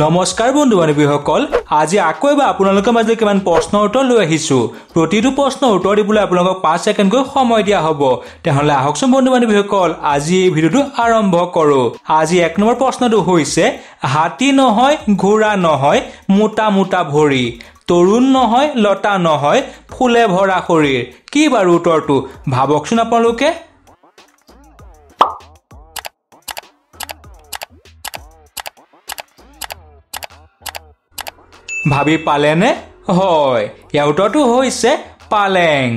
নমস্কাৰ বন্ধু বান্ধৱীসকল, আজি আকৌ এবাৰ আপোনালোকৰ মাজলৈ কিমান প্ৰশ্নৰ উত্তৰ লৈ আহিছো। প্ৰতিটো প্ৰশ্নৰ উত্তৰ দিবলৈ আপোনালোকক 5 ছেকেণ্ডকৈ সময় দিয়া হ'ব। তেহলে আহকচোন বন্ধু বান্ধৱীসকল, আজি এই ভিডিঅ'টো আৰম্ভ কৰোঁ। আজি 1 নম্বৰ প্ৰশ্নটো হৈছে, হাতী নহয়, ঘোঁৰা নহয়, মোটা মোটা ভৰি, তৰুণ নহয়, লতা নহয়, ফুলে ভৰা শৰীৰ। কি বাৰু উত্তৰটো ভাবকচোন আপোনালোকে। ভাবি পালেনে? হয়, ইয়াৰ উত্তৰটো হৈছে পালেং।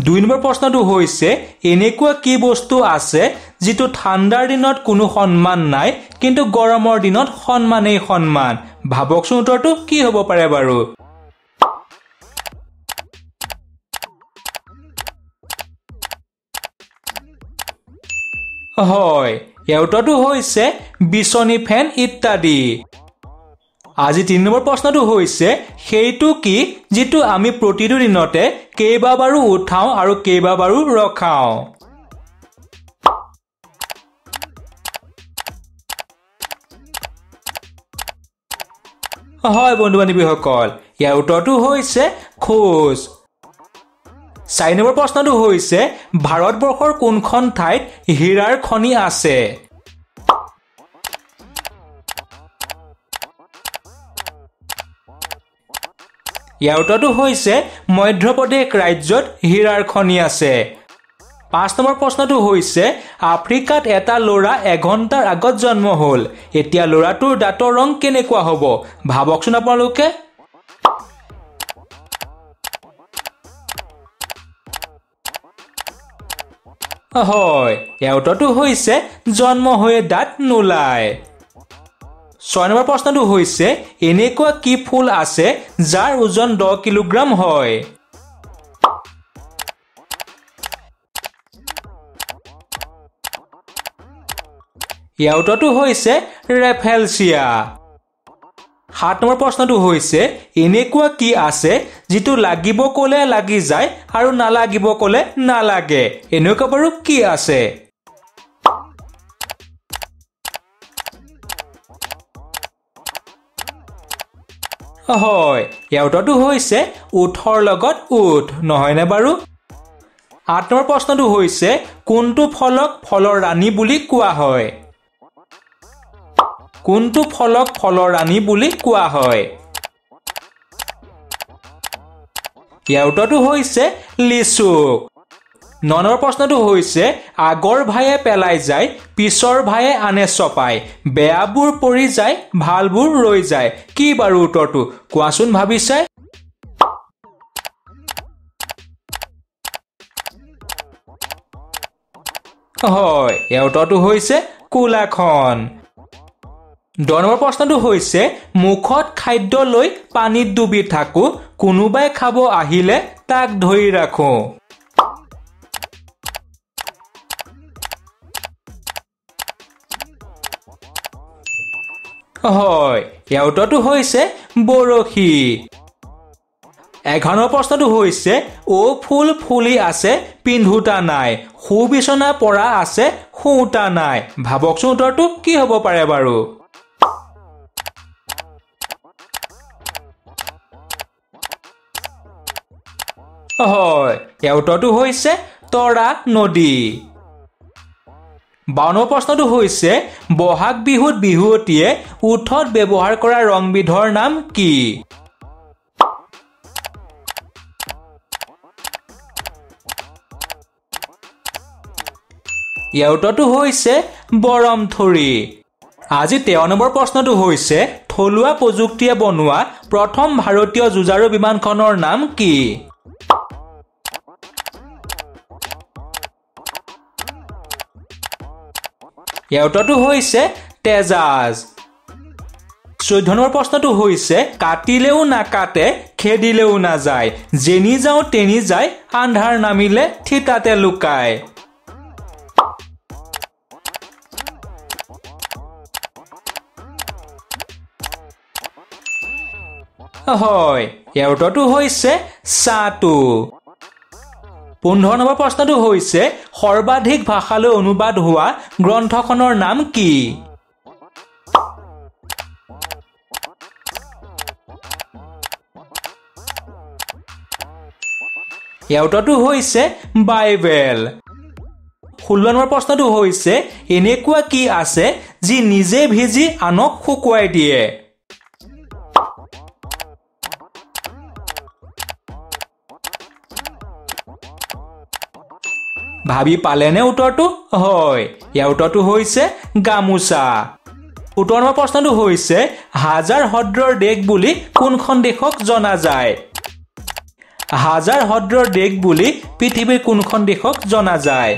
2 নম্বৰ প্ৰশ্নটো হৈছে, এনেকুৱা কি বস্তু আছে যিটো ঠাণ্ডাৰ দিনত কোনো সন্মান নাই কিন্তু গৰমৰ দিনত সন্মানেই সন্মান। ভাবকচোন উত্তৰটো কি হ'ব পাৰে বাৰু। হয়, ইয়াৰ উত্তৰটো হৈছে বিচনী, ফেন ইত্যাদি। আজি 3 নম্বৰ প্ৰশ্নটো হৈছে, সেইটো কি যিটো আমি প্ৰতিটো দিনতে কেইবাবাৰো উঠাওঁ আৰু কেইবাবাৰো ৰখাওঁ। হয় বন্ধু বান্ধৱীসকল, ইয়াৰ উত্তৰটো হৈছে খোজ। 4 নম্বৰ প্ৰশ্নটো হৈছে, ভাৰতবৰ্ষৰ কোনখন ঠাইত হীৰাৰ খনি আছে। ইয়াৰ উত্তৰটো হৈছে মধ্যপ্ৰদেশ ৰাজ্যত হীৰাৰ খনি আছে। 5 নম্বৰ প্ৰশ্নটো হৈছে, আফ্ৰিকাত এটা ল'ৰা 1 ঘণ্টাৰ আগত জন্ম হ'ল। এতিয়া ল'ৰাটোৰ দাঁতৰ ৰং কেনেকুৱা হ'ব? ভাবকচোন আপোনালোকে। হয়, ইয়াৰ উত্তৰটো হৈছে জন্ম হৈয়ে দাঁত নোলায়। 6 নম্বৰ প্ৰশ্নটো হৈছে, এনেকুৱা কি ফুল আছে যাৰ ওজন 10 কিলোগ্ৰাম হয়। ইয়াৰ উত্তৰটো হৈছে ৰেফেলচিয়া। 7 নম্বৰ প্ৰশ্নটো হৈছে, এনেকুৱা কি আছে যিটো লাগিব ক'লে লাগি যায় আৰু নালাগিব ক'লে নালাগে। এনেকুৱা বাৰু কি আছে? হয়, ইয়াৰ উত্তৰটো হৈছে উঠৰ লগত উঠ, নহয়নে বাৰু। 8 নম্বৰ প্ৰশ্নটো হৈছে, কোনটো ফলক ফলৰ ৰাণী বুলি কোৱা হয়। কোনটো ফলক ফলৰ ৰাণী বুলি কোৱা হয়? ইয়াৰ উত্তৰটো হৈছে লিচুক। 9 নম্বৰ প্ৰশ্নটো হৈছে, আগৰ ভায়ে পেলাই যায়, পিছৰ ভায়ে আনে চপায়, বেয়াবোৰ পৰি যায়, ভালবোৰ ৰৈ যায়। কি বাৰু উত্তৰটো কোৱাচোন ভাবি চাই। হয়, ইয়াৰ উত্তৰটো হৈছে কুলাখন। 10 নম্বৰ প্ৰশ্নটো হৈছে, মুখত খাদ্য লৈ পানীত ডুবি থাকো, কোনোবাই খাব আহিলে তাক ধৰি ৰাখো। হয়, ইয়াৰ উত্তৰটো হৈছে বৰশী। 11 নম্বৰ প্ৰশ্নটো হৈছে, অ ফুল ফুলি আছে পিন্ধোতা নাই, সুবিচনা পৰা আছে শুওতা নাই। ভাবকচোন উত্তৰটো কি হ'ব পাৰে বাৰু। হয়, ইয়াৰ উত্তৰটো হৈছে তৰা নদী। 52 নম্বৰ প্ৰশ্নটো হৈছে, বহাগ বিহুত বিহুৱতীয়ে ওঠত ব্যৱহাৰ কৰা ৰংবিধৰ নাম কি? ইয়াৰ উত্তৰটো হৈছে বৰমথৰি। আজি 13 নম্বৰ প্ৰশ্নটো হৈছে, থলুৱা প্ৰযুক্তিয়ে বনোৱা প্ৰথম ভাৰতীয় যুঁজাৰু বিমানখনৰ নাম কি? ইয়াৰ উত্তৰটো হৈছে তেজাজ। 14 নম্বৰ প্ৰশ্নটো হৈছে, কাটিলেও নাকাটে, খেদিলেও নাযায়, যেনি যাওঁ তেনি যায়, আন্ধাৰ নামিলে থিতাতে লুকায়। হয়, ইয়াৰ উত্তৰটো হৈছে ছাটো। 15 নম্বৰ প্ৰশ্নটো হৈছে সৰ্বাধিক ভাষালৈ অনুবাদ হোৱা গ্ৰন্থখনৰ নাম কি? ইয়াৰ উত্তৰটো হৈছে বাইবেল। 16 নম্বৰ প্ৰশ্নটো হৈছে এনেকুৱা কি আছে যি নিজে ভিজি আনক শুকুৱাই দিয়ে? ভাবি পালেনে উত্তৰটো? হয়, ইয়াৰ উত্তৰটো হৈছে গামোচা। 17 নম্বৰ প্ৰশ্নটো হৈছে হাজাৰ হ্ৰদৰ দেশ বুলি কোনখন দেশক জনা যায়? হাজাৰ হ্ৰদৰ দেশ বুলি পৃথিৱীৰ কোনখন দেশক জনা যায়?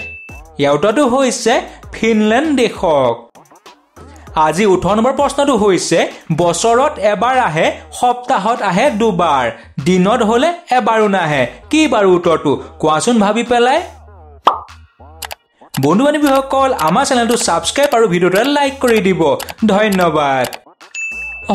ইয়াৰ উত্তৰটো হৈছে ফিনলেণ্ড দেশক। আজি 18 নম্বৰ প্ৰশ্নটো হৈছে বছৰত এবাৰ আহে, সপ্তাহত আহে দুবাৰ, দিনত হলে এবাৰো নাহে, কি বাৰু উত্তৰটো? কোৱাচোন ভাবি পেলাই। বন্ধু বান্ধৱীসকল, আমাৰ চেনেলটো ছাবস্ক্ৰাইব আৰু ভিডিঅ'টো লাইক কৰি দিব। ধন্যবাদ।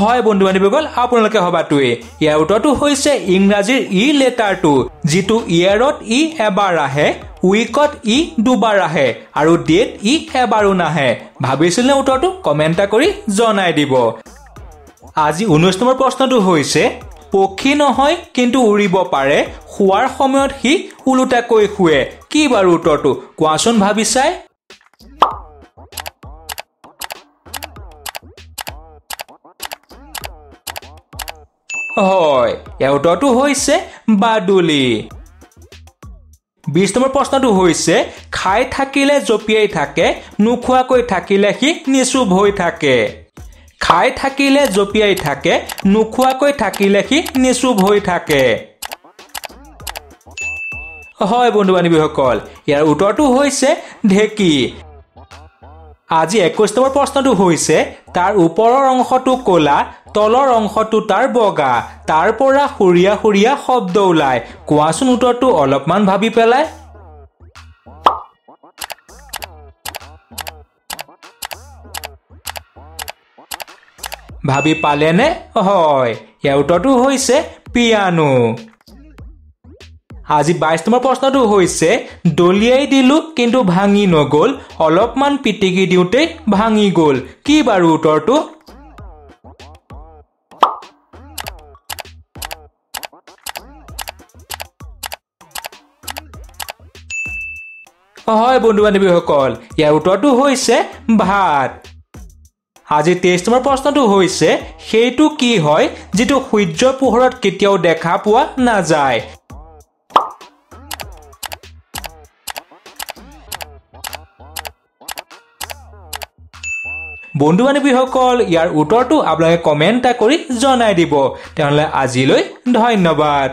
হয় বন্ধু বান্ধৱীসকল, আপোনালোকে ভবাটোৱে ইয়াৰ উত্তৰটো হৈছে ইংৰাজীৰ ই লেটাৰটো, যিটো ইয়াৰত ই এবাৰ আহে, উইকত ই দুবাৰ আহে আৰু ডেট ই এবাৰো নাহে। ভাবিছিল নে উত্তৰটো? কমেণ্ট কৰি জনাই দিব। আজি 19 নম্বৰ প্ৰশ্নটো হৈছে পক্ষী নহয় কিন্তু উৰিব পাৰে, শোৱাৰ সময়ত সি ওলোটাকৈ শুৱে, কি বাৰু উত্তৰটো? কোৱাচোন ভাবি চাই। হয়, ইয়াৰ উত্তৰটো হৈছে বাদুলি। 20 নম্বৰ প্ৰশ্নটো হৈছে খাই থাকিলে জঁপিয়াই থাকে, নোখোৱাকৈ থাকিলে সি নিচুপ হৈ থাকে। খাই থাকিলে জঁপিয়াই থাকে, নোখোৱাকৈ থাকিলে সি নিচুপ হৈ থাকে। হয় বন্ধু বান্ধৱীসকল, ইয়াৰ উত্তৰটো হৈছে ঢেঁকী। আজি 21 নম্বৰ প্ৰশ্নটো হৈছে তাৰ ওপৰৰ অংশটো ক'লা, তলৰ অংশটো তাৰ বগা, তাৰ পৰা সুৰীয়া সুৰীয়া শব্দ ওলায়, কোৱাচোন উত্তৰটো অলপমান ভাবি পেলাই। ভাবি পালেনে? হয়, ইয়াৰ উত্তৰটো হৈছে পিয়ানো। আজি 22 নম্বৰ প্ৰশ্নটো হৈছে দলিয়াই দিলো কিন্তু ভাঙি নগল, অলপমান পিটিকি দিওঁতে ভাঙি গল, কি বাৰু উত্তৰটো? হয় বন্ধু বান্ধৱীসকল, ইয়াৰ উত্তৰটো হৈছে ভাত। আজি 23 নম্বৰ প্ৰশ্নটো হৈছে সেইটো কি হয় যিটো সূৰ্যৰ পোহৰত কেতিয়াও দেখা পোৱা নাযায়? বন্ধু বান্ধৱীসকল, ইয়াৰ উত্তৰটো আপোনালোকে কমেণ্ট কৰি জনাই দিব। তেনেহ'লে আজিলৈ ধন্যবাদ।